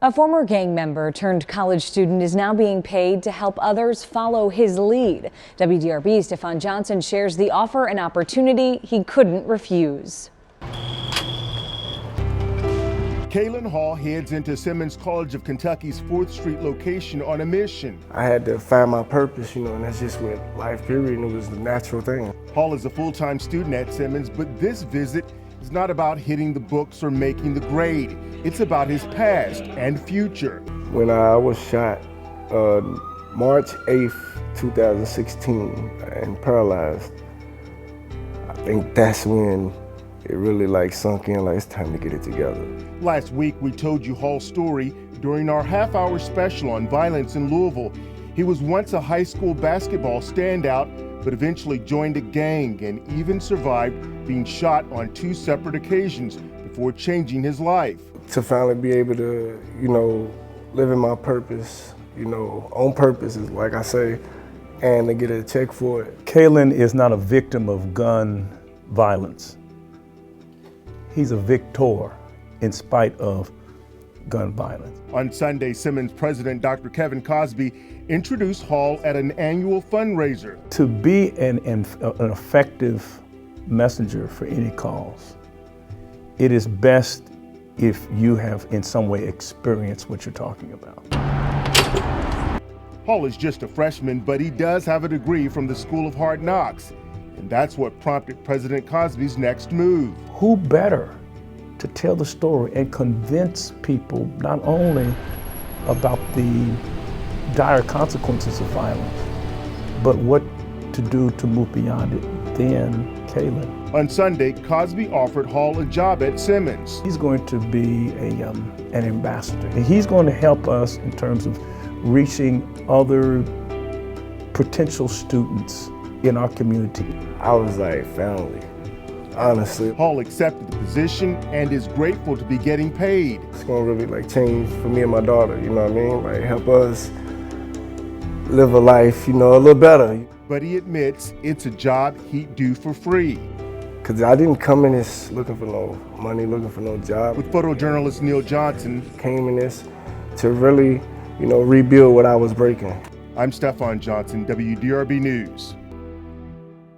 A former gang member turned college student is now being paid to help others follow his lead. WDRB's Stefan Johnson shares the offer and opportunity he couldn't refuse. Kaelin Hall heads into Simmons College of Kentucky's 4th Street location on a mission. I had to find my purpose, and that's just what life period, and it was the natural thing. Hall is a full-time student at Simmons, but this visit is not about hitting the books or making the grade. It's about his past and future. When I was shot March 8th, 2016, and paralyzed, I think that's when it really sunk in, it's time to get it together. Last week, we told you Hall's story during our half-hour special on violence in Louisville. He was once a high school basketball standout, but eventually joined a gang and even survived being shot on 2 separate occasions before changing his life. To finally be able to, live in my purpose, on purpose, is like I say, and to get a check for it. Kaelin is not a victim of gun violence. He's a victor in spite of gun violence. On Sunday, Simmons President Dr. Kevin Cosby introduced Hall at an annual fundraiser. To be an effective messenger for any cause, it is best if you have in some way experienced what you're talking about. Hall is just a freshman, but he does have a degree from the School of Hard Knocks, and that's what prompted President Cosby's next move. Who better to tell the story and convince people not only about the dire consequences of violence, but what to do to move beyond it than Kaelin. On Sunday, Cosby offered Hall a job at Simmons. He's going to be an ambassador. And he's going to help us in terms of reaching other potential students in our community. I was like family, honestly. Hall accepted the position and is grateful to be getting paid. It's gonna really change for me and my daughter, you know what I mean? Help us live a life, a little better. But he admits it's a job he'd do for free. Cause I didn't come in this looking for no money, looking for no job. With photojournalist Neil Johnson, came in this to really, rebuild what I was breaking. I'm Stefan Johnson, WDRB News.